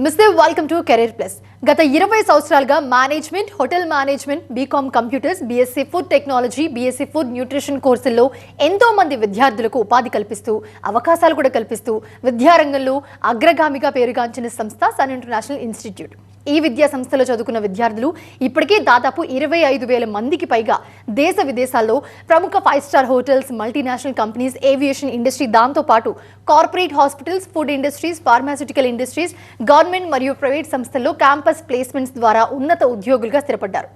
Mister welcome to career plus. గత 20 సంవత్సరాలుగా management, hotel management, BCom computers, BSc food technology, BSc food nutrition కోర్సుల్లో ఎంతో మంది విద్యార్థులకు ఉపాధి కల్పిస్తూ, అవకాశాలు కూడా కల్పిస్తూ విద్యారంగంలో అగ్రగామిగా పేరుగాంచిన సంస్థ సన్ ఇంటర్నేషనల్ ఇన్స్టిట్యూట్. ఈ విద్యా సంస్థలో చదువుకున్న విద్యార్థులు ఇప్పటికే దాదాపు 25,000 మందికి పైగా దేశ విదేశాల్లో ప్రముఖ 5 star hotels, multinational companies, aviation industry, దాంతో పాటు corporate hospitals, food industries, pharmaceutical industries, government మరియు ప్రైవేట్ సంస్థల్లో క్యాంపస్ ప్లేస్మెంట్స్ ద్వారా ఉన్నత ఉద్యోగులుగా స్థిరపడ్డారు.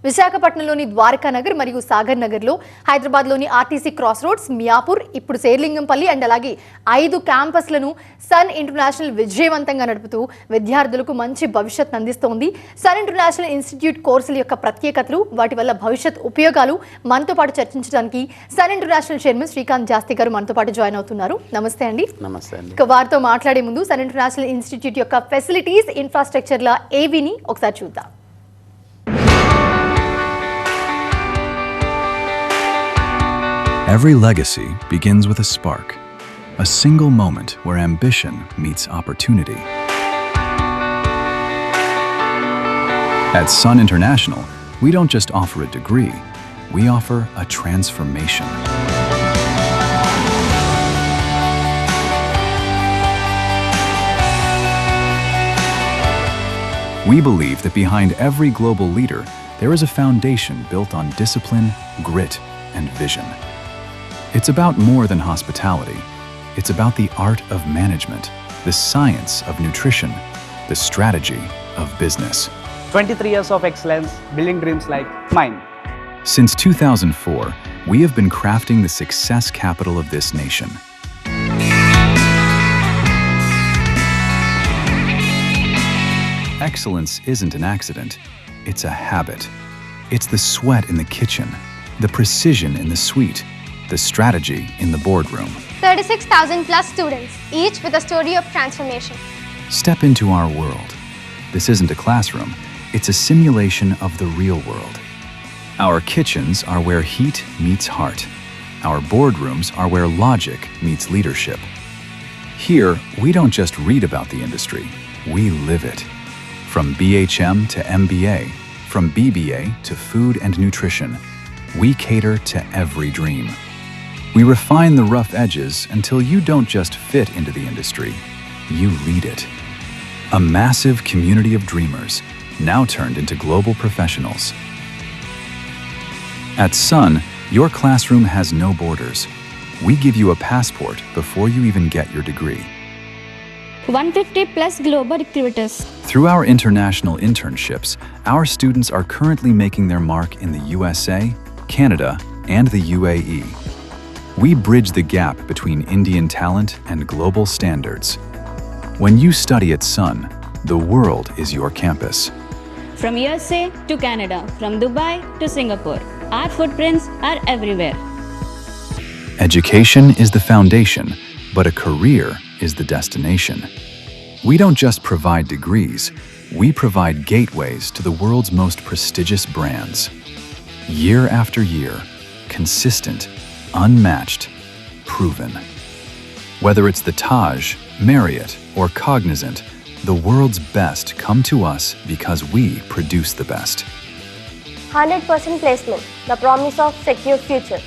విశాఖపట్నంలోని ద్వారకా నగర్ మరియు సాగర్ నగర్లో, హైదరాబాద్లోని ఆర్టీసీ క్రాస్ రోడ్స్, మియాపూర్, ఇప్పుడు శేర్లింగంపల్లి అండ్ అలాగే 5 క్యాంపస్లను సన్ ఇంటర్నేషనల్ విజయవంతంగా నడుపుతూ విద్యార్థులకు మంచి భవిష్యత్ అందిస్తోంది. సన్ ఇంటర్నేషనల్ ఇన్స్టిట్యూట్ కోర్సుల యొక్క ప్రత్యేకతలు, వాటి వల్ల భవిష్యత్ ఉపయోగాలు మనతో పాటు చర్చించడానికి సన్ ఇంటర్నేషనల్ చైర్మన్ శ్రీకాంత్ జాస్తి గారు మనతో పాటు జాయిన్ అవుతున్నారు. నమస్తే అండి. నమస్తే అండి. వారితో మాట్లాడే ముందు సన్ ఇంటర్నేషనల్ ఇన్స్టిట్యూట్ యొక్క ఫెసిలిటీస్, ఇన్ఫ్రాస్ట్రక్చర్ల ఏవిని ఒకసారి చూద్దాం. Every legacy begins with a spark, a single moment where ambition meets opportunity. At Sun International, we don't just offer a degree, we offer a transformation. We believe that behind every global leader, there is a foundation built on discipline, grit, and vision. It's about more than hospitality. It's about the art of management, the science of nutrition, the strategy of business. 23 years of excellence, building dreams like mine. Since 2004, we have been crafting the success capital of this nation. Excellence isn't an accident, it's a habit. It's the sweat in the kitchen, the precision in the suite, the strategy in the boardroom. 36,000 plus students, each with a story of transformation. Step into our world. This isn't a classroom, it's a simulation of the real world. Our kitchens are where heat meets heart. Our boardrooms are where logic meets leadership. Here, we don't just read about the industry, we live it. From BHM to MBA, from BBA to food and nutrition, we cater to every dream. We refine the rough edges until you don't just fit into the industry, you lead it. A massive community of dreamers, now turned into global professionals. At Sun, your classroom has no borders. We give you a passport before you even get your degree. 150 plus global recruiters. Through our international internships, our students are currently making their mark in the USA, Canada, and the UAE. We bridge the gap between Indian talent and global standards. When you study at Sun, the world is your campus. From USA to Canada, from Dubai to Singapore, our footprints are everywhere. Education is the foundation, but a career is the destination. We don't just provide degrees, we provide gateways to the world's most prestigious brands. Year after year, consistent, unmatched, proven. Whether it's the Taj, Marriott, or Cognizant, the world's best come to us because we produce the best. 100% placement, the promise of secure future.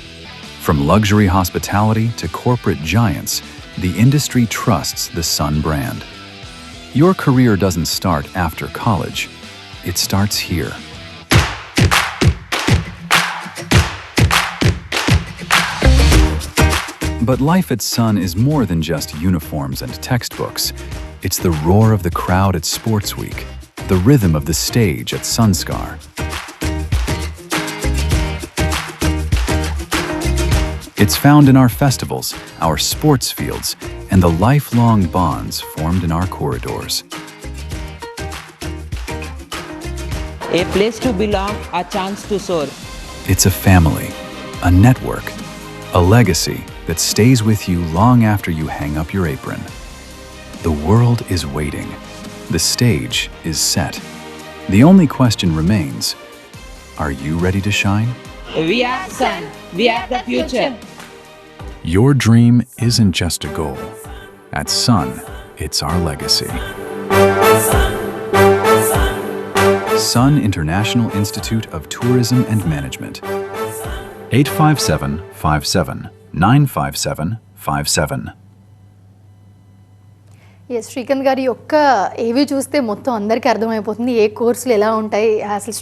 From luxury hospitality to corporate giants, the industry trusts the Sun brand. Your career doesn't start after college, it starts here. But life at Sun is more than just uniforms and textbooks. It's the roar of the crowd at Sports Week, the rhythm of the stage at Sunskar. It's found in our festivals, our sports fields, and the lifelong bonds formed in our corridors. A place to belong, a chance to soar. It's a family, a network, a legacy that stays with you long after you hang up your apron. The world is waiting. The stage is set. The only question remains, are you ready to shine? We are Sun. We are the future. Your dream isn't just a goal. At Sun, it's our legacy. Sun International Institute of Tourism and Management. 85757 95757. Yes Srikanth గారి యొక్క ఏవి చూస్తే మొత్తం అందరికీ అర్థమైపోతుంది ఏ కోర్సులు ఎలా ఉంటాయి, అసలు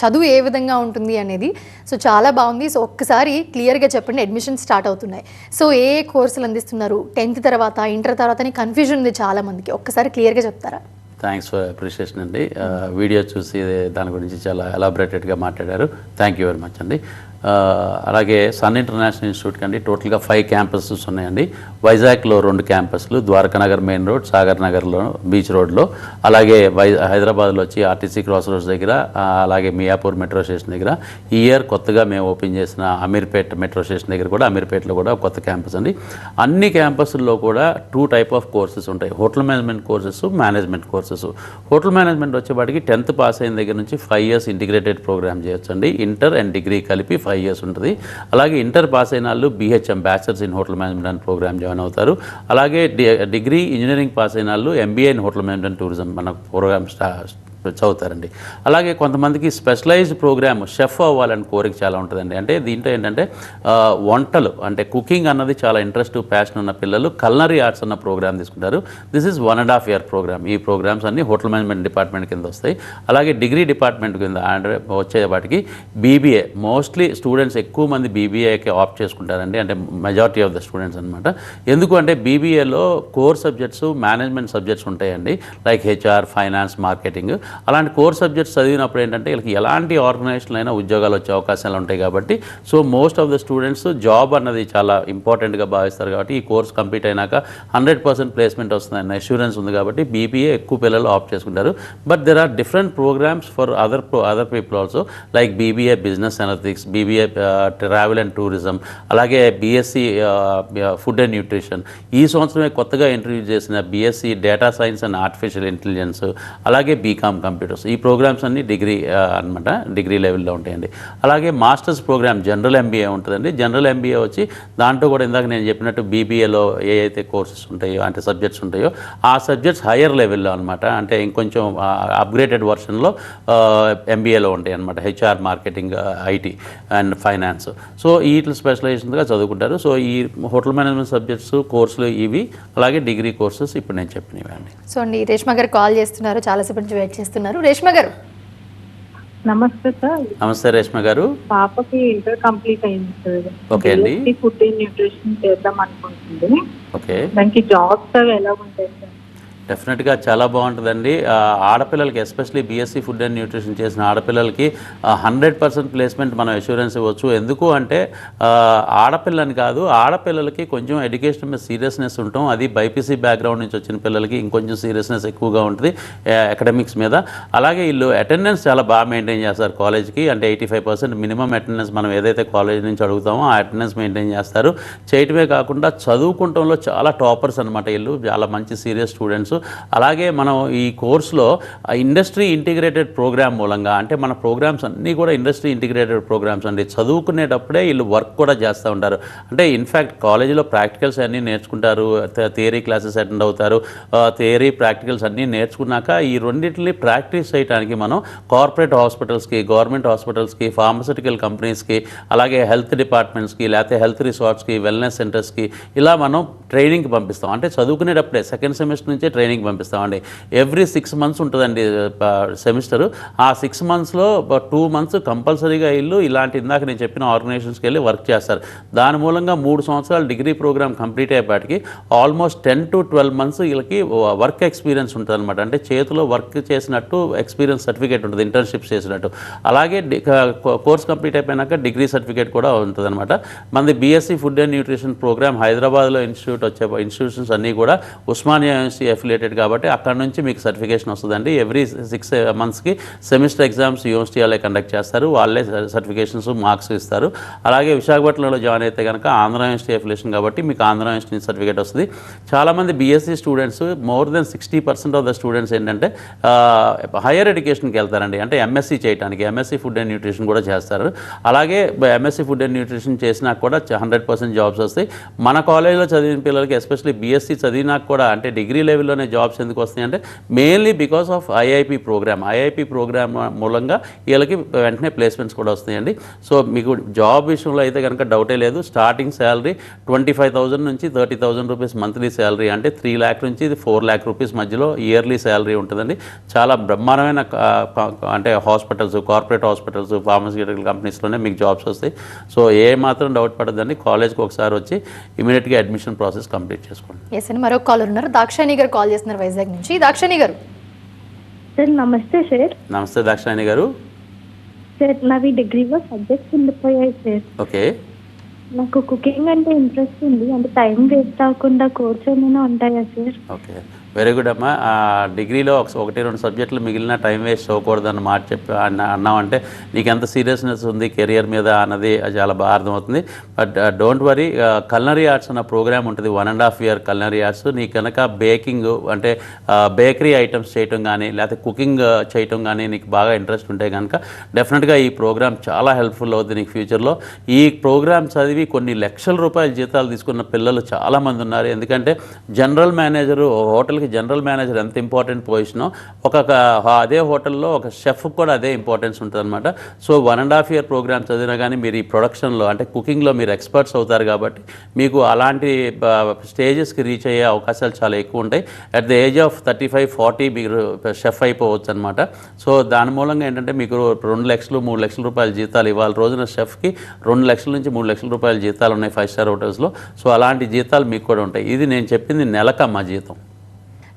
చదువు ఏ విధంగా ఉంటుంది అనేది. సో చాలా బాగుంది. సో ఒక్కసారి క్లియర్గా చెప్పండి, అడ్మిషన్ స్టార్ట్ అవుతున్నాయి. సో ఏ కోర్సులు అందిస్తున్నారు, 10th తర్వాత ఇంటర్ తర్వాత అని కన్ఫ్యూజన్ ఉంది చాలామందికి, ఒక్కసారి క్లియర్గా చెప్తారా? థ్యాంక్స్ ఫర్ అప్రిషియేషన్ అండి. వీడియో చూసి దాని గురించి చాలా ఎలాబరేటెడ్గా మాట్లాడారు. థ్యాంక్ యూ వెరీ మచ్ అండి. అలాగే సన్ ఇంటర్నేషనల్ ఇన్స్టిట్యూట్కి అండి టోటల్గా 5 క్యాంపసెస్ ఉన్నాయండి. వైజాగ్లో 2 క్యాంపస్లు, ద్వారకానగర్ మెయిన్ రోడ్, సాగర్ నగర్లో బీచ్ రోడ్లో, అలాగే హైదరాబాద్లో వచ్చి ఆర్టీసీ క్రాస్ రోడ్స్ దగ్గర, అలాగే మియాపూర్ మెట్రో స్టేషన్ దగ్గర. ఈ ఇయర్ కొత్తగా మేము ఓపెన్ చేసిన అమీర్పేట్ మెట్రో స్టేషన్ దగ్గర కూడా, అమీర్పేట్లో కూడా కొత్త క్యాంపస్ అండి. అన్ని క్యాంపస్ల్లో కూడా 2 టైప్ ఆఫ్ కోర్సెస్ ఉంటాయి, hotel management courses, management courses. Hotel management వచ్చేపాటికి 10th పాస్ అయిన దగ్గర నుంచి 5 years ఇంటిగ్రేటెడ్ ప్రోగ్రామ్ చేయొచ్చండి. ఇంటర్ అండ్ డిగ్రీ కలిపి 5 years ఉంటుంది. అలాగే ఇంటర్ పాస్ అయిన వాళ్ళు BHM bachelors in hotel management and program join అవుతారు. అలాగే డిగ్రీ ఇంజనీరింగ్ పాస్ అయిన వాళ్ళు MBA in hotel management tourism మన ప్రోగ్రామ్ చదువుతారండి. అలాగే కొంతమందికి స్పెషలైజ్డ్ ప్రోగ్రామ్ షెఫ్ అవ్వాలని కోరిక చాలా ఉంటుందండి. అంటే దీంట్లో ఏంటంటే వంటలు అంటే కుకింగ్ అన్నది చాలా ఇంట్రెస్ట్ ప్యాషన్ ఉన్న పిల్లలు కల్నరీ ఆర్ట్స్ అన్న ప్రోగ్రామ్ తీసుకుంటారు. This is 1.5 year program. ఈ ప్రోగ్రామ్స్ అన్ని హోటల్ మేనేజ్మెంట్ డిపార్ట్మెంట్ కింద వస్తాయి. అలాగే డిగ్రీ డిపార్ట్మెంట్ కింద వచ్చే వాటికి BBA, మోస్ట్లీ స్టూడెంట్స్ ఎక్కువ మంది BBAకి ఆప్ట్ చేసుకుంటారండి, అంటే మెజారిటీ ఆఫ్ ద స్టూడెంట్స్ అనమాట. ఎందుకు అంటే BBAలో కోర్ సబ్జెక్ట్స్, మేనేజ్మెంట్ సబ్జెక్ట్స్ ఉంటాయండి, లైక్ HR, ఫైనాన్స్, మార్కెటింగ్. అలాంటి కోర్ సబ్జెక్ట్స్ చదివినప్పుడు ఏంటంటే వీళ్ళకి ఎలాంటి ఆర్గనైజేషన్ అయినా ఉద్యోగాలు వచ్చే అవకాశాలు ఉంటాయి కాబట్టి, so most of the students job అన్నది చాలా ఇంపార్టెంట్గా భావిస్తారు. కాబట్టి ఈ కోర్స్ కంప్లీట్ అయినాక 100% ప్లేస్మెంట్ వస్తుందన్న అష్యూరెన్స్ ఉంది కాబట్టి BBA ఎక్కువ పిల్లలు ఆప్ట్ చేసుకుంటారు. But there are different programs for other people also, like BBA business analytics, BBA travel and tourism, అలాగే BSc ఫుడ్ అండ్ న్యూట్రిషన్. ఈ సంవత్సరమే కొత్తగా ఇంట్రడ్యూస్ చేసిన BSc data science and artificial intelligence, అలాగే BCom కంప్యూటర్స్. ఈ programs అన్ని degree అనమాట, degree లెవెల్లో ఉంటాయండి. అలాగే మాస్టర్స్ ప్రోగ్రామ్ జనరల్ MBA ఉంటుందండి. జనరల్ MBA వచ్చి దాంట్లో కూడా ఇందాక నేను చెప్పినట్టు BBAలో ఏ అయితే కోర్సెస్ ఉంటాయో అంటే సబ్జెక్ట్స్ ఉంటాయో ఆ సబ్జెక్ట్స్ హయ్యర్ లెవెల్లో అనమాట, అంటే ఇంకొంచెం అప్గ్రేడెడ్ వర్షన్లో MBAలో ఉంటాయి అనమాట. HR, marketing, IT and finance. So వీటి స్పెషలైజేషన్గా చదువుకుంటారు. సో ఈ హోటల్ మేనేజ్మెంట్ సబ్జెక్ట్స్ కోర్సులు ఇవి, అలాగే డిగ్రీ కోర్సెస్ ఇప్పుడు నేను చెప్పినవి అండి. సో అండి రేష్మ గారు కాల్ చేస్తున్నారు, చాలాసేపు నుంచి వెయిట్ చేస్తున్నారు. రేష్మ గారు నమస్తే సార్. నమస్తే రేష్మ గారు. పాపకి ఇంటర్ కంప్లీట్ అయింది సార్. ఓకే అండి. ఫుడ్ అండ్ న్యూట్రిషన్ చేద్దాం అనుకుంటుంది. ఓకే, దానికి జాబ్స్ అవి ఎలా ఉంటాయి సార్? డెఫినెట్గా చాలా బాగుంటుందండి. ఆడపిల్లలకి especially BSc food and nutrition చేసిన ఆడపిల్లలకి 100% ప్లేస్మెంట్ మనం అష్యూరెన్స్ ఇవ్వచ్చు. ఎందుకు అంటే ఆడపిల్లని కాదు, ఆడపిల్లలకి కొంచెం ఎడ్యుకేషన్ మీద సీరియస్నెస్ ఉంటాం. అది BPC బ్యాక్గ్రౌండ్ నుంచి వచ్చిన పిల్లలకి ఇంకొంచెం సీరియస్నెస్ ఎక్కువగా ఉంటుంది అకాడమిక్స్ మీద. అలాగే వీళ్ళు అటెండెన్స్ చాలా బాగా మెయింటైన్ చేస్తారు కాలేజ్కి, అంటే 85% మినిమం అటెండెన్స్ మనం ఏదైతే కాలేజ్ నుంచి అడుగుతామో ఆ అటెండెన్స్ మెయింటైన్ చేస్తారు. చేయటమే కాకుండా చదువుకుంటంలో చాలా టాపర్స్ అనమాట వీళ్ళు, చాలా మంచి సీరియస్ స్టూడెంట్స్. అలాగే మనం ఈ కోర్సులో ఇండస్ట్రీ ఇంటిగ్రేటెడ్ ప్రోగ్రామ్ మూలంగా, అంటే మన ప్రోగ్రామ్స్ అన్నీ కూడా ఇండస్ట్రీ ఇంటిగ్రేటెడ్ ప్రోగ్రామ్స్ అండి. చదువుకునేటప్పుడే వీళ్ళు వర్క్ కూడా చేస్తూ ఉంటారు. అంటే ఇన్ఫ్యాక్ట్ కాలేజీలో ప్రాక్టికల్స్ అన్నీ నేర్చుకుంటారు, థియరీ క్లాసెస్ అటెండ్ అవుతారు. థియరీ ప్రాక్టికల్స్ అన్నీ నేర్చుకున్నాక ఈ రెండింటిని ప్రాక్టీస్ చేయడానికి మనం కార్పొరేట్ హాస్పిటల్స్కి, గవర్నమెంట్ హాస్పిటల్స్కి, ఫార్మస్యూటికల్ కంపెనీస్కి, అలాగే హెల్త్ డిపార్ట్మెంట్స్కి, లేకపోతే హెల్త్ రిసార్ట్స్కి, వెల్నెస్ సెంటర్స్కి ఇలా మనం ట్రైనింగ్కి పంపిస్తాం. అంటే చదువుకునేటప్పుడే సెకండ్ సెమిస్టర్ నుంచే ట్రైనింగ్ పంపిస్తామండి. ఎవ్రీ 6 months ఉంటుందండి సెమిస్టరు. ఆ 6 monthsలో 2 months కంపల్సరీగా వీళ్ళు ఇలాంటి ఇందాక నేను చెప్పిన ఆర్గనైజేషన్స్కి వెళ్ళి వర్క్ చేస్తారు. దాని మూలంగా 3 సంవత్సరాలు డిగ్రీ ప్రోగ్రామ్ కంప్లీట్ అయ్యేపాటికి ఆల్మోస్ట్ 10 to 12 months వీళ్ళకి వర్క్ ఎక్స్పీరియన్స్ ఉంటుంది అనమాట. అంటే చేతిలో వర్క్ చేసినట్టు ఎక్స్పీరియన్స్ సర్టిఫికేట్ ఉంటుంది, ఇంటర్న్షిప్స్ చేసినట్టు. అలాగే కోర్స్ కంప్లీట్ అయిపోయినాక డిగ్రీ సర్టిఫికేట్ కూడా ఉంటుంది అనమాట. మనది BSc food and nutrition program హైదరాబాద్లో ఇన్స్టిట్యూషన్స్ అన్నీ కూడా ఉస్మానియా యూనివర్సిటీ అఫిలియేటెడ్ కాబట్టి అక్కడ నుంచి మీకు సర్టిఫికేషన్ వస్తుందండి. ఎవ్రీ 6 monthsకి సెమిస్టర్ ఎగ్జామ్స్ యూనివర్సిటీ వాళ్ళే కండక్ట్ చేస్తారు, వాళ్ళే సర్టిఫికేషన్స్ మార్క్స్ ఇస్తారు. అలాగే విశాఖపట్నంలో జాయిన్ అయితే కనుక ఆంధ్ర యూనివర్సిటీ అఫిలియేషన్ కాబట్టి మీకు ఆంధ్ర యూనివర్సిటీ సర్టిఫికేట్ వస్తుంది. చాలామంది BSc students more than 60% of the students ఏంటంటే హైయర్ ఎడ్యుకేషన్కి వెళ్తారండి. అంటే MSc చేయడానికి, MSc ఫుడ్ అండ్ న్యూట్రిషన్ కూడా చేస్తారు. అలాగే MSc ఫుడ్ అండ్ న్యూట్రిషన్ చేసినా కూడా 100% జాబ్స్ వస్తాయి. మన కాలేజీలో చదివిన పిల్లలకి ఎస్పెషల్లీ BSc చదివినాక కూడా, అంటే డిగ్రీ లెవెల్లో కాలేజ్లోనే జాబ్స్ ఎందుకు వస్తాయి అంటే mainly because of IIP program మూలంగా వీళ్ళకి వెంటనే ప్లేస్మెంట్స్ కూడా వస్తాయండి. సో మీకు జాబ్ విషయంలో అయితే కనుక డౌటే లేదు. స్టార్టింగ్ శాలరీ 25,000 నుంచి 30,000 రూపీస్ మంత్లీ శాలరీ, అంటే 3 lakh నుంచి 4 lakh రూపీస్ మధ్యలో ఇయర్లీ శాలరీ ఉంటుందండి. చాలా బ్రహ్మాండమైన అంటే హాస్పిటల్స్, కార్పొరేట్ హాస్పిటల్స్, ఫార్మస్యూటికల్ కంపెనీస్లోనే మీకు జాబ్స్ వస్తాయి. సో ఏ మాత్రం డౌట్ పడదండి, కాలేజ్కి ఒకసారి వచ్చి ఇమీడియట్గా అడ్మిషన్ ప్రాసెస్ కంప్లీట్ చేసుకోండి. ఎస్ అండి, మరొక కాలర్ ఉన్నారు. దాక్షాయణి గారు కాల్ చేస్తున్నారు వైజాగ్ నుంచి. దాక్షాయణి గారు. సార్ నమస్తే సార్. నమస్తే దాక్షాయణి గారు. సార్ నావి డిగ్రీలో సబ్జెక్ట్స్ ఉండిపోయాయి సార్. ఓకే. నాకు కుకింగ్ అంటే ఇంట్రెస్ట్ ఉంది, అంటే టైం వేస్ట్ అవ్వకుండా కోర్స్ ఏమైనా ఉంటాయా సార్? ఓకే, వెరీ గుడ్ అమ్మా. డిగ్రీలో 1-2 సబ్జెక్టులు మిగిలిన టైం వేస్ట్ అవ్వకూడదన్న మాట చెప్పి అన్నామంటే నీకు ఎంత సీరియస్నెస్ ఉంది కెరియర్ మీద అన్నది చాలా బాగా అర్థమవుతుంది. But don't worry, culinary arts అన్న ప్రోగ్రామ్ ఉంటుంది, 1.5 year కల్నరీ ఆర్ట్స్. నీకు కనుక బేకింగ్ అంటే బేకరీ ఐటమ్స్ చేయటం కానీ లేకపోతే కుకింగ్ చేయటం కానీ నీకు బాగా ఇంట్రెస్ట్ ఉంటే కనుక డెఫినెట్గా ఈ ప్రోగ్రామ్ చాలా హెల్ప్ఫుల్ అవుతుంది నీకు ఫ్యూచర్లో. ఈ ప్రోగ్రామ్ చదివి కొన్ని లక్షల రూపాయల జీతాలు తీసుకున్న పిల్లలు చాలామంది ఉన్నారు. ఎందుకంటే జనరల్ మేనేజరు, హోటల్కి జనరల్ మేనేజర్ ఎంత ఇంపార్టెంట్ పొజిషనో అదే హోటల్లో ఒక షెఫ్ కూడా అదే ఇంపార్టెన్స్ ఉంటుంది అనమాట. సో 1.5 year ప్రోగ్రామ్ చదివినా కానీ మీరు ఈ ప్రొడక్షన్లో అంటే కుకింగ్లో మీరు ఎక్స్పర్ట్స్ అవుతారు కాబట్టి మీకు అలాంటి స్టేజెస్కి రీచ్ అయ్యే అవకాశాలు చాలా ఎక్కువ ఉంటాయి. అట్ ద ఏజ్ ఆఫ్ 35-40 మీరు షెఫ్ అయిపోవచ్చు అనమాట. సో దాని మూలంగా ఏంటంటే మీకు 2 లక్షలు 3 లక్షల రూపాయల జీతాలు ఇవాళ రోజున షెఫ్కి 2 లక్షల నుంచి 3 లక్షల రూపాయల జీతాలు ఉన్నాయి 5-star హోటల్స్లో. సో అలాంటి జీతాలు మీకు కూడా ఉంటాయి. ఇది నేను చెప్పింది నెలకమ్మా జీతం.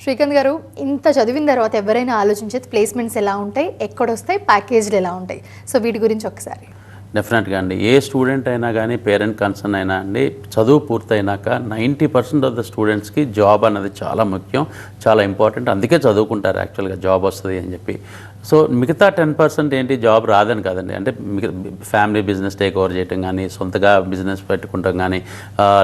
శ్రీకాంత్ గారు, ఇంత చదివిన తర్వాత ఎవరైనా ఆలోచించేది ప్లేస్మెంట్స్ ఎలా ఉంటాయి, ఎక్కడొస్తాయి, ప్యాకేజ్లు ఎలా ఉంటాయి, సో వీటి గురించి ఒకసారి. డెఫినెట్గా అండి, ఏ స్టూడెంట్ అయినా కానీ పేరెంట్ కన్సర్న్ అయినా అండి, చదువు పూర్తయినాక 90% ఆఫ్ ద స్టూడెంట్స్కి జాబ్ అన్నది చాలా ముఖ్యం, చాలా ఇంపార్టెంట్. అందుకే చదువుకుంటారు యాక్చువల్గా జాబ్ వస్తుంది అని చెప్పి. సో మిగతా 10% ఏంటి, జాబ్ రాదని కాదండి. అంటే ఫ్యామిలీ బిజినెస్ టేక్ ఓవర్ చేయటం కానీ, సొంతగా బిజినెస్ పెట్టుకుంటాం కానీ,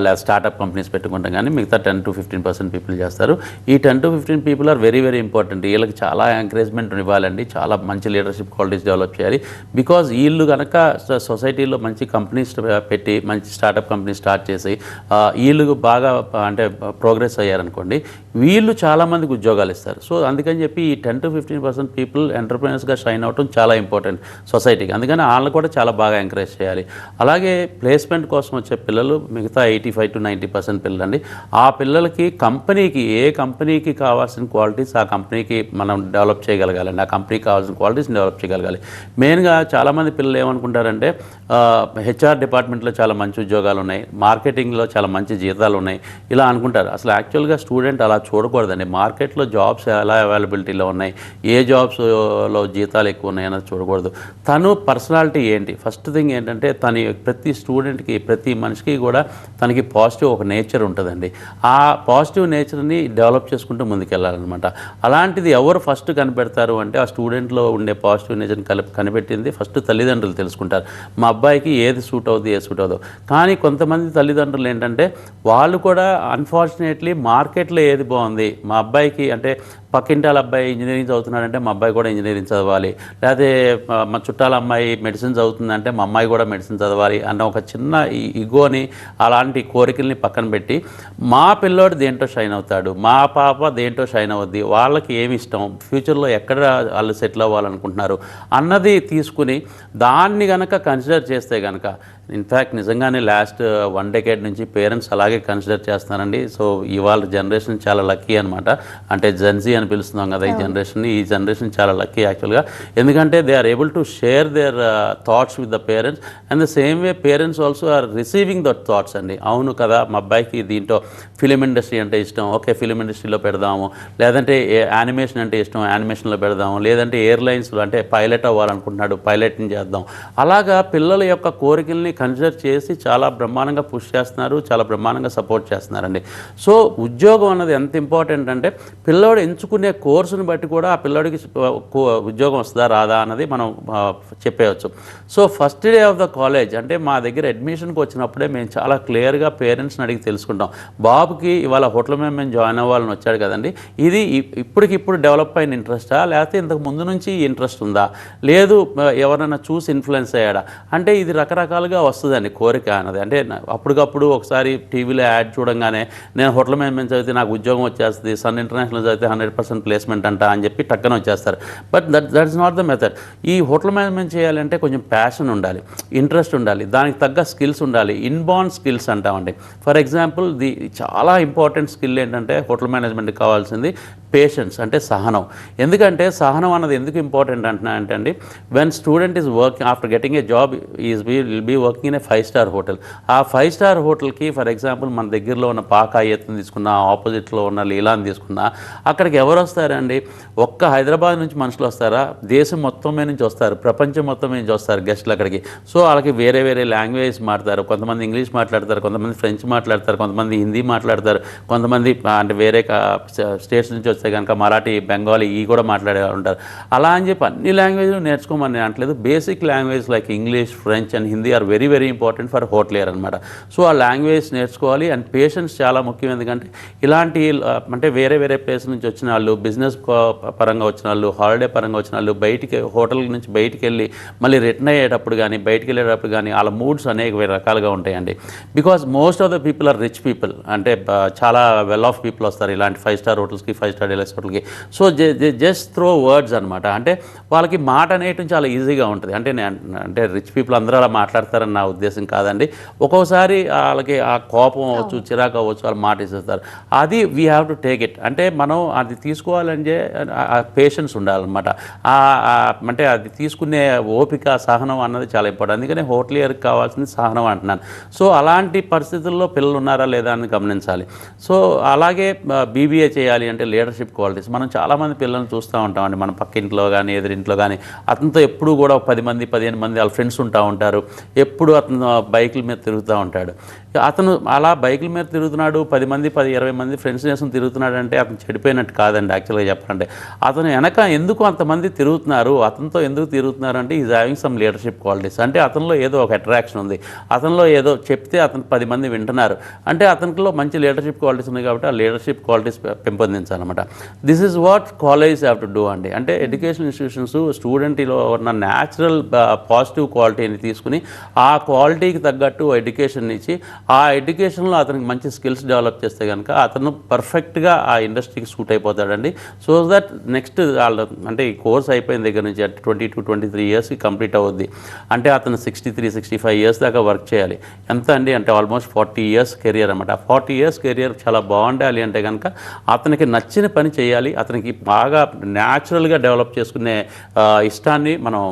లేదా స్టార్టప్ కంపెనీస్ పెట్టుకుంటాం కానీ మిగతా 10-15% పీపుల్ చేస్తారు. ఈ 10-15 people are very very important. వీళ్ళకి చాలా ఎంకరేజ్మెంట్ ఇవ్వాలండి, చాలా మంచి లీడర్షిప్ క్వాలిటీస్ డెవలప్ చేయాలి. బికాజ్ వీళ్ళు కనుక సొసైటీలో మంచి కంపెనీస్ పెట్టి మంచి స్టార్టప్ కంపెనీ స్టార్ట్ చేసి వీళ్ళు బాగా అంటే ప్రోగ్రెస్ అయ్యారనుకోండి, వీళ్ళు చాలామందికి ఉద్యోగాలు ఇస్తారు. సో అందుకని చెప్పి ఈ 10-15% పీపుల్ ఎంటర్ప్రెనర్స్గా షైన్ అవటం చాలా ఇంపార్టెంట్ సొసైటీకి. అందుకని వాళ్ళని కూడా చాలా బాగా ఎంకరేజ్ చేయాలి. అలాగే ప్లేస్మెంట్ కోసం వచ్చే పిల్లలు మిగతా 85-90% పిల్లలు అండి. ఆ పిల్లలకి ఏ కంపెనీకి కావాల్సిన క్వాలిటీస్ ఆ కంపెనీకి మనం డెవలప్ చేయగలగాలండి. ఆ కంపెనీకి కావాల్సిన క్వాలిటీస్ని డెవలప్ చేయగలగాలి. మెయిన్గా చాలామంది పిల్లలు ఏమనుకుంటారంటే హెచ్ఆర్ డిపార్ట్మెంట్లో చాలా మంచి ఉద్యోగాలు ఉన్నాయి, మార్కెటింగ్లో చాలా మంచి జీతాలు ఉన్నాయి ఇలా అనుకుంటారు. అసలు యాక్చువల్గా స్టూడెంట్ అలా చూడకూడదండి. మార్కెట్లో జాబ్స్ ఎలా అవైలబిలిటీలో ఉన్నాయి, ఏ జాబ్స్లో జీతాలు ఎక్కువ ఉన్నాయన్నది చూడకూడదు. తను పర్సనాలిటీ ఏంటి, ఫస్ట్ థింగ్ ఏంటంటే ప్రతి స్టూడెంట్కి ప్రతి మనిషికి కూడా తనకి పాజిటివ్ ఒక నేచర్ ఉంటుందండి. ఆ పాజిటివ్ నేచర్ని డెవలప్ చేసుకుంటూ ముందుకెళ్ళాలన్నమాట. అలాంటిది ఎవరు ఫస్ట్ కనిపెడతారు అంటే ఆ స్టూడెంట్లో ఉండే పాజిటివ్ నేచర్ని కనిపెట్టింది ఫస్ట్ తల్లిదండ్రులు తెలుసుకుంటారు. మా అబ్బాయికి ఏది సూట్ అవుతుంది, ఏది సూట్ అవుతుంది. కానీ కొంతమంది తల్లిదండ్రులు ఏంటంటే వాళ్ళు కూడా అన్ఫార్చునేట్లీ మార్కెట్లో ఏది బాగుంది, మా అబ్బాయికి అంటే పక్కింటి వాళ్ళ అబ్బాయి ఇంజనీరింగ్ చదువుతున్నాడంటే మా అబ్బాయి కూడా ఇంజనీరింగ్ చదవాలి, లేకపోతే మా చుట్టాల అమ్మాయి మెడిసిన్ చదువుతుందంటే మా అమ్మాయి కూడా మెడిసిన్ చదవాలి అన్న ఒక చిన్న ఈగోని అలాంటి కోరికల్ని పక్కన పెట్టి మా పిల్లోడు దేంట్లో షైన్ అవుతాడు, మా పాప దేంట్లో షైన్ అవుద్ది, వాళ్ళకి ఏమి ఇష్టం, ఫ్యూచర్లో ఎక్కడ వాళ్ళు సెటిల్ అవ్వాలనుకుంటున్నారు అన్నది తీసుకుని దాన్ని కనుక కన్సిడర్ చేస్తే కనుక ఇన్ఫ్యాక్ట్ నిజంగానే లాస్ట్ 1 decade నుంచి పేరెంట్స్ అలాగే కన్సిడర్ చేస్తున్నారండి. సో ఇవాళ జనరేషన్ చాలా లక్కీ అనమాట. అంటే జెన్జీ అని పిలుస్తున్నాం కదా ఈ జనరేషన్ చాలా లక్కీ యాక్చువల్గా. ఎందుకంటే they are able to share their thoughts with the parents and the same way parents also are receiving that thoughts అండి. అవును కదా, మా అబ్బాయికి దీంట్లో ఫిలిం ఇండస్ట్రీ అంటే ఇష్టం, ఓకే ఫిలిం ఇండస్ట్రీలో పెడదాము, లేదంటే యానిమేషన్ అంటే ఇష్టం, యానిమేషన్లో పెడదాము, లేదంటే ఎయిర్లైన్స్లో అంటే పైలట్ అవ్వాలనుకుంటున్నాడు, పైలట్ని చేద్దాం. అలాగా పిల్లల యొక్క కోరికల్ని కన్సిడర్ చేసి చాలా బ్రహ్మాండంగా పుష్ చేస్తున్నారు, చాలా బ్రహ్మాండంగా సపోర్ట్ చేస్తున్నారండి. సో ఉద్యోగం అన్నది ఎంత ఇంపార్టెంట్ అంటే పిల్లోడు ఎంచుకునే కోర్సును బట్టి కూడా ఆ పిల్లోడికి ఉద్యోగం వస్తుందా రాదా అన్నది మనం చెప్పేయచ్చు. So first day of the college అంటే మా దగ్గర అడ్మిషన్కి వచ్చినప్పుడే మేము చాలా క్లియర్గా పేరెంట్స్ని అడిగి తెలుసుకుంటాం, బాబుకి ఇవాళ హోటల్ మేము జాయిన్ అవ్వాలని వచ్చాడు కదండి, ఇది ఇప్పటికిప్పుడు డెవలప్ అయిన ఇంట్రెస్టా లేకపోతే ఇంతకు ముందు నుంచి ఇంట్రెస్ట్ ఉందా, లేదు ఎవరైనా చూసి ఇన్ఫ్లుయెన్స్ అయ్యాడా అంటే ఇది రకరకాలుగా వస్తుందండి కోరిక అన్నది. అంటే అప్పటికప్పుడు ఒకసారి టీవీలో యాడ్ చూడంగానే నేను హోటల్ మేనేజ్మెంట్ చదివితే నాకు ఉద్యోగం వచ్చేస్తుంది, సన్ ఇంటర్నేషనల్ చదివితే 100% ప్లేస్మెంట్ అంట అని చెప్పి టక్కన వచ్చేస్తారు. But that is not the method. ఈ హోటల్ మేనేజ్మెంట్ చేయాలంటే కొంచెం ప్యాషన్ ఉండాలి, ఇంట్రెస్ట్ ఉండాలి, దానికి తగ్గ స్కిల్స్ ఉండాలి, ఇన్బార్న్ స్కిల్స్ అంటామండి. ఫర్ ఎగ్జాంపుల్ చాలా ఇంపార్టెంట్ స్కిల్ ఏంటంటే హోటల్ మేనేజ్మెంట్కి కావాల్సింది పేషెన్స్, అంటే సహనం. ఎందుకంటే సహనం అన్నది ఎందుకు ఇంపార్టెంట్ అంటున్నా అంటే అండి, when student is working after getting a job will be working in a five star hotel. ఆ 5-స్టార్ హోటల్కి ఫర్ ఎగ్జాంపుల్ మన దగ్గరలో ఉన్న పాకాయత్ని తీసుకున్నా, ఆపోజిట్లో ఉన్న లీలాని తీసుకున్నా, అక్కడికి ఎవరు వస్తారండి? ఒక్క హైదరాబాద్ నుంచి మనుషులు వస్తారా? దేశం మొత్తం మీద నుంచి వస్తారు, ప్రపంచం మొత్తం నుంచి వస్తారు గెస్టులు అక్కడికి. సో వాళ్ళకి వేరే వేరే లాంగ్వేజ్ మాట్లాడతారు, కొంతమంది ఇంగ్లీష్ మాట్లాడతారు, కొంతమంది ఫ్రెంచ్ మాట్లాడతారు, కొంతమంది హిందీ మాట్లాడతారు, కొంతమంది అంటే వేరే స్టేట్స్ నుంచి వస్తే కనుక మరాఠీ, బెంగాలీ ఈ కూడా మాట్లాడే ఉంటారు. అలా అని చెప్పి అన్ని లాంగ్వేజ్లు నేర్చుకోమని నేను అంటలేదు. Basic language like English, French and Hindi are very very important for hotelier అనమాట. సో ఆ లాంగ్వేజ్ నేర్చుకోవాలి. అండ్ పేషెన్స్ చాలా ముఖ్యం. ఎందుకంటే ఇలాంటి అంటే వేరే వేరే ప్లేస్ నుంచి వచ్చిన వాళ్ళు, బిజినెస్ పరంగా వచ్చిన వాళ్ళు, హాలిడే పరంగా వచ్చిన వాళ్ళు బయటికి హోటల్ నుంచి బయటికి వెళ్ళి మళ్ళీ రిటర్న్ అయ్యేటప్పుడు కానీ, బయటికి వెళ్ళేటప్పుడు కానీ వాళ్ళ మూడ్స్ అనేక రకాలుగా ఉంటాయండి. Because most of the people are rich people, అంటే చాలా వెల్ ఆఫ్ పీపుల్ వస్తారు ఇలాంటి 5-స్టార్ హోటల్స్కి, 5-స్టార్ డీలక్స్ హోటల్కి. సో జస్ట్ త్రో వర్డ్స్ అనమాట. అంటే వాళ్ళకి మాట అనేయటం చాలా ఈజీగా ఉంటుంది. అంటే రిచ్ పీపుల్ అందరూ అలా మాట్లాడతారని నా ఉద్దేశం కాదండి. ఒక్కోసారి వాళ్ళకి ఆ కోపం అవ్వచ్చు, చిరాకు అవ్వచ్చు, వాళ్ళు మాట ఇస్తారు. అది we have to take it. అంటే మనం అది తీసుకోవాలంటే పేషెన్స్ ఉండాలన్నమాట. అంటే అది తీసుకునే ఓపిక, సహనం అన్నది చాలా ఇంపార్టెంట్. అందుకనే హోటలియర్కి కావాల్సింది సహనం అంటున్నాను. సో అలాంటి పరిస్థితుల్లో పిల్లలు ఉన్నారా లేదా అని గమనించాలి. సో అలాగే బీబీఏ చేయాలి అంటే లీడర్షిప్ క్వాలిటీస్. మనం చాలామంది పిల్లల్ని చూస్తూ ఉంటామండి, మన పక్కింట్లో కానీ ఎదురింట్లో కానీ. అతనితో ఎప్పుడు కూడా 10 మంది 15 మంది వాళ్ళ ఫ్రెండ్స్ ఉంటా ఉంటారు. ఎప్పుడు అతను బైకుల మీద తిరుగుతూ ఉంటాడు. అతను అలా బైకుల మీద తిరుగుతున్నాడు, 10 మంది 20 మంది ఫ్రెండ్స్ కోసం తిరుగుతున్నాడు అంటే అతను చెడిపోయినట్టు కాదండి. యాక్చువల్గా చెప్పాలంటే అతను వెనక ఎందుకు అంతమంది తిరుగుతున్నారు, అతనితో ఎందుకు తిరుగుతున్నారు అంటే is having some leadership qualities. అంటే అతనిలో ఏదో ఒక అట్రాక్షన్ ఉంది, అతనిలో ఏదో చెప్తే అతను 10 మంది వింటున్నారు అంటే అతనిలో మంచి లీడర్షిప్ క్వాలిటీస్ ఉన్నాయి. కాబట్టి ఆ లీడర్షిప్ క్వాలిటీస్ పెంపొందించాలన్నమాట. This is what college have to do అండి. అంటే ఎడ్యుకేషన్ ఇన్స్టిట్యూషన్స్ స్టూడెంట్లో ఉన్న న్యాచురల్ పాజిటివ్ క్వాలిటీని తీసుకుని ఆ క్వాలిటీకి తగ్గట్టు ఎడ్యుకేషన్ ఇచ్చి ఆ ఎడ్యుకేషన్లో అతనికి మంచి స్కిల్స్ డెవలప్ చేస్తే కనుక అతను పర్ఫెక్ట్గా ఆ ఇండస్ట్రీకి సూట్ అయిపోతాడండి. సో దట్ నెక్స్ట్ వాళ్ళు అంటే ఈ కోర్స్ అయిపోయిన దగ్గర నుంచి 22-23 ఇయర్స్కి కంప్లీట్ అవుద్ది. అంటే అతను 63-65 ఇయర్స్ దాకా వర్క్ చేయాలి. ఎంత అండి అంటే ఆల్మోస్ట్ 40 ఇయర్స్ కెరియర్ అనమాట. 40 ఇయర్స్ కెరియర్ చాలా బాగుండాలి అంటే కనుక అతనికి నచ్చిన పని చేయాలి. అతనికి బాగా న్యాచురల్గా డెవలప్ చేసుకునే ఇష్టాన్ని మనం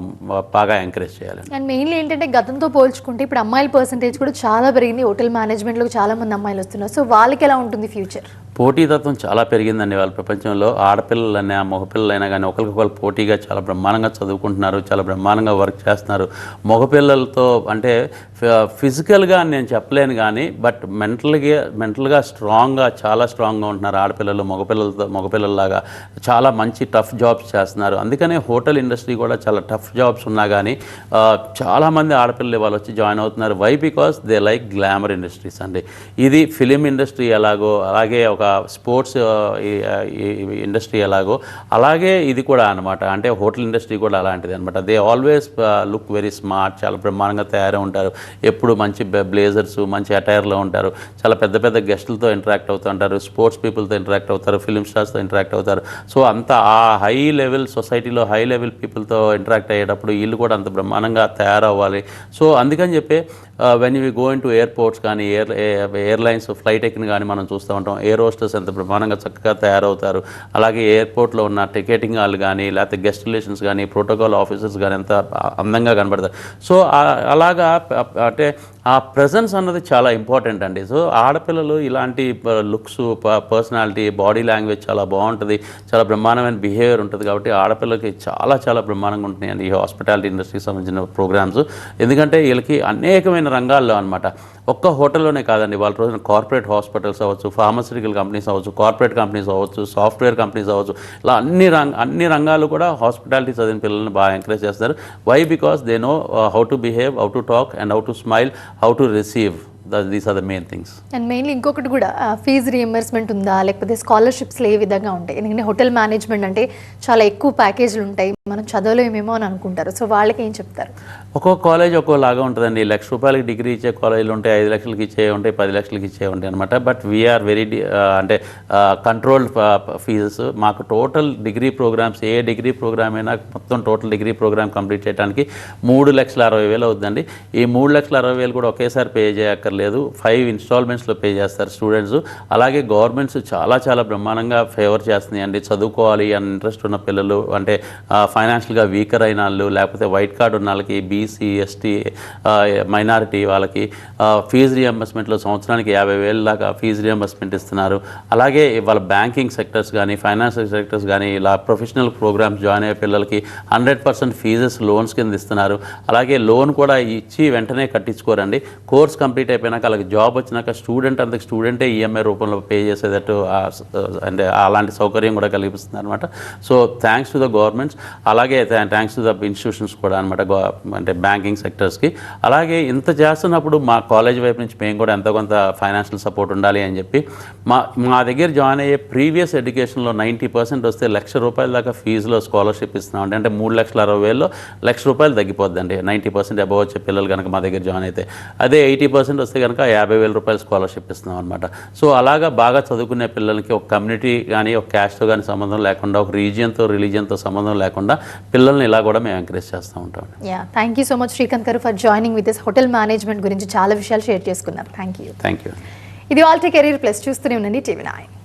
బాగా ఎంకరేజ్ చేయాలి. అండ్ మెయిన్లీ ఏంటంటే గతంతో పోల్చుకుంటే ఇప్పుడు అమ్మాయిల పర్సంటేజ్ కూడా చాలా పెరిగింది. హోటల్ మేనేజ్మెంట్లో చాలా మంది అమ్మాయిలు వస్తున్నారు. సో వాళ్ళకి ఎలా ఉంటుంది ఫ్యూచర్? పోటీతత్వం చాలా పెరిగిందండి వాళ్ళ ప్రపంచంలో. ఆడపిల్లలైనా మగపిల్లలైనా కానీ ఒకరికొకరు పోటీగా చాలా బ్రహ్మాండంగా చదువుకుంటున్నారు, చాలా బ్రహ్మాండంగా వర్క్ చేస్తున్నారు. మగపిల్లలతో అంటే ఫిజికల్గా నేను చెప్పలేను కానీ బట్ మెంటల్గా చాలా స్ట్రాంగ్గా ఉంటున్నారు ఆడపిల్లలు. మగపిల్లల్లాగా చాలా మంచి టఫ్ జాబ్స్ చేస్తున్నారు. అందుకనే హోటల్ ఇండస్ట్రీ కూడా చాలా టఫ్ జాబ్స్ ఉన్నా కానీ చాలామంది ఆడపిల్లలు వాళ్ళు వచ్చి జాయిన్ అవుతున్నారు. Why? Because they like glamour industries అండి. ఇది ఫిలిం ఇండస్ట్రీ ఎలాగో అలాగే ఒక స్పోర్ట్స్ ఇండస్ట్రీ ఎలాగో అలాగే ఇది కూడా అనమాట. అంటే హోటల్ ఇండస్ట్రీ కూడా అలాంటిది అనమాట. They always look very smart, చాలా బ్రహ్మాండంగా తయారై ఉంటారు. ఎప్పుడు మంచి బ్లేజర్స్, మంచి అటైర్లో ఉంటారు. చాలా పెద్ద పెద్ద గెస్టులతో ఇంటరాక్ట్ అవుతూ ఉంటారు, స్పోర్ట్స్ పీపుల్తో ఇంటరాక్ట్ అవుతారు, ఫిలిం స్టార్స్తో ఇంటరాక్ట్ అవుతారు. సో అంత ఆ హై లెవెల్ సొసైటీలో హై లెవెల్ పీపుల్తో ఇంటరాక్ట్ అయ్యేటప్పుడు వీళ్ళు కూడా అంత బ్రహ్మాండంగా తయారవ్వాలి. సో అందుకని చెప్పి when you go in to airports కానీ ఎయిర్లైన్స్ ఫ్లైట్ ఎక్కిన కానీ మనం చూస్తూ ఉంటాం. ఎయిర్ హోస్టెస్ ఎంత బ్రహ్మాండంగా చక్కగా తయారవుతారు. అలాగే ఎయిర్పోర్ట్లో ఉన్న టికెటింగ్ వాళ్ళు కానీ లేకపోతే గెస్ట్ రిలేషన్స్ కానీ ప్రోటోకాల్ ఆఫీసర్స్ కానీ ఎంత అందంగా కనబడతారు. సో అలాగా అంటే ఆ ప్రెజెన్స్ అన్నది చాలా ఇంపార్టెంట్ అండి. సో ఆడపిల్లలు ఇలాంటి లుక్స్, పర్సనాలిటీ, బాడీ లాంగ్వేజ్ చాలా బాగుంటుంది, చాలా బ్రహ్మాండమైన బిహేవియర్ ఉంటుంది. కాబట్టి ఆడపిల్లలకి చాలా బ్రహ్మాండంగా ఉంటున్నాయండి ఈ హాస్పిటాలిటీ ఇండస్ట్రీకి సంబంధించిన ప్రోగ్రామ్స్. ఎందుకంటే వీళ్ళకి అనేకమైన రంగాల్లో అనమాట. ఒక్క హోటల్లోనే కాదండి, వాళ్ళ రోజున కార్పొరేట్ హాస్పిటల్స్ అవ్వచ్చు, ఫార్మస్యూటికల్ కంపెనీస్ అవ్వచ్చు, కార్పొరేట్ కంపెనీస్ అవ్వచ్చు, సాఫ్ట్వేర్ కంపెనీస్ అవ్వచ్చు, ఇలా అన్ని రంగాలు కూడా హాస్పిటాలిటీ చదివిన పిల్లల్ని బాగా ఎంకరేజ్ చేస్తారు. Why? Because they know how to behave, how to talk and how to smile, how to receive. These are the main things. And mainly ఇంకొకటి కూడా ఫీజు రియంబర్స్మెంట్ ఉందా, లేకపోతే స్కాలర్షిప్స్లో ఏ విధంగా ఉంటాయి? ఎందుకంటే హోటల్ మేనేజ్మెంట్ అంటే చాలా ఎక్కువ ప్యాకేజీలు ఉంటాయి, మనం చదవలేమేమో అని అనుకుంటారు. సో వాళ్ళకి ఏం చెప్తారు? ఒక్కొక్క కాలేజ్ ఒక్కోలాగా ఉంటుందండి. ₹1,00,000 డిగ్రీ ఇచ్చే కాలేజీలు ఉంటాయి, 5 లక్షలకి ఇచ్చే ఉంటాయి, 10 లక్షలకి ఇచ్చే ఉంటాయి అనమాట. బట్ వీఆర్ వెరీ అంటే కంట్రోల్డ్ ఫీజెస్. మాకు టోటల్ డిగ్రీ ప్రోగ్రామ్స్, ఏ డిగ్రీ ప్రోగ్రామ్ అయినా మొత్తం టోటల్ డిగ్రీ ప్రోగ్రామ్ కంప్లీట్ చేయడానికి 3,60,000 అవుతుందండి. ఈ 3,60,000 కూడా ఒకేసారి పే చేయక్కర్లేదు, 5 ఇన్స్టాల్మెంట్స్లో పే చేస్తారు స్టూడెంట్స్. అలాగే గవర్నమెంట్స్ చాలా చాలా బ్రహ్మాండంగా ఫేవర్ చేస్తున్నాయి అండి. చదువుకోవాలి అని ఇంట్రెస్ట్ ఉన్న పిల్లలు, అంటే ఫైనాన్షియల్గా వీకర్ అయిన వాళ్ళు, లేకపోతే వైట్ కార్డు ఉన్న వాళ్ళకి, బీసీ, ఎస్టీ, మైనారిటీ వాళ్ళకి ఫీజు రియంబర్స్మెంట్లో సంవత్సరానికి 50,000 దాకా ఫీజు రియంబర్స్మెంట్ ఇస్తున్నారు. అలాగే వాళ్ళ బ్యాంకింగ్ సెక్టర్స్ కానీ, ఫైనాన్షియల్ సెక్టర్స్ కానీ, ఇలా ప్రొఫెషనల్ ప్రోగ్రామ్స్ జాయిన్ అయ్యే పిల్లలకి 100% ఫీజెస్ లోన్స్ కింద ఇస్తున్నారు. అలాగే లోన్ కూడా ఇచ్చి వెంటనే కట్టించుకోరండి. కోర్స్ కంప్లీట్ అయిపోయినాక వాళ్ళకి జాబ్ వచ్చినాక స్టూడెంటే ఈఎంఐ రూపంలో పే చేసేటట్టు అంటే అలాంటి సౌకర్యం కూడా కల్పిస్తుంది అనమాట. So thanks to the governments, అలాగే థ్యాంక్స్ టు ద ఇన్స్టిట్యూషన్స్ కూడా అనమాట, అంటే బ్యాంకింగ్ సెక్టర్స్కి. అలాగే ఇంత చేస్తున్నప్పుడు మా కాలేజ్ వైపు నుంచి మేము కూడా ఎంతో కొంత ఫైనాన్షియల్ సపోర్ట్ ఉండాలి అని చెప్పి మా దగ్గర జాయిన్ అయ్యే ప్రీవియస్ ఎడ్యుకేషన్లో 90% వస్తే ₹1,00,000 దాకా ఫీజులో స్కాలర్షిప్ ఇస్తున్నాం. అంటే 3,60,000లో ₹1,00,000 తగ్గిపోద్దండి 90% అబవ్ వచ్చే పిల్లలు కనుక మా దగ్గర జాయిన్ అయితే. అదే 80% వస్తే కనుక ₹50,000 స్కాలర్షిప్ ఇస్తున్నాం అనమాట. సో అలాగా బాగా చదువుకునే పిల్లలకి ఒక కమ్యూనిటీ కానీ, ఒక క్యాస్ట్తో కానీ సంబంధం లేకుండా, ఒక రిలీజియన్తో సంబంధం లేకుండా పిల్లల్ని ఇలా కూడా మేము ఎంకరేజ్ చేస్తూ ఉంటాం. Thank you so much Srikanth గారు for joining with this. Hotel management గురించి చాలా విషయాలు షేర్ చేసుకున్నారు. Thank you. Thank you. ఇది ఆల్ కెరీర్ ప్లస్. చూస్తూనే ఉండండి TV9.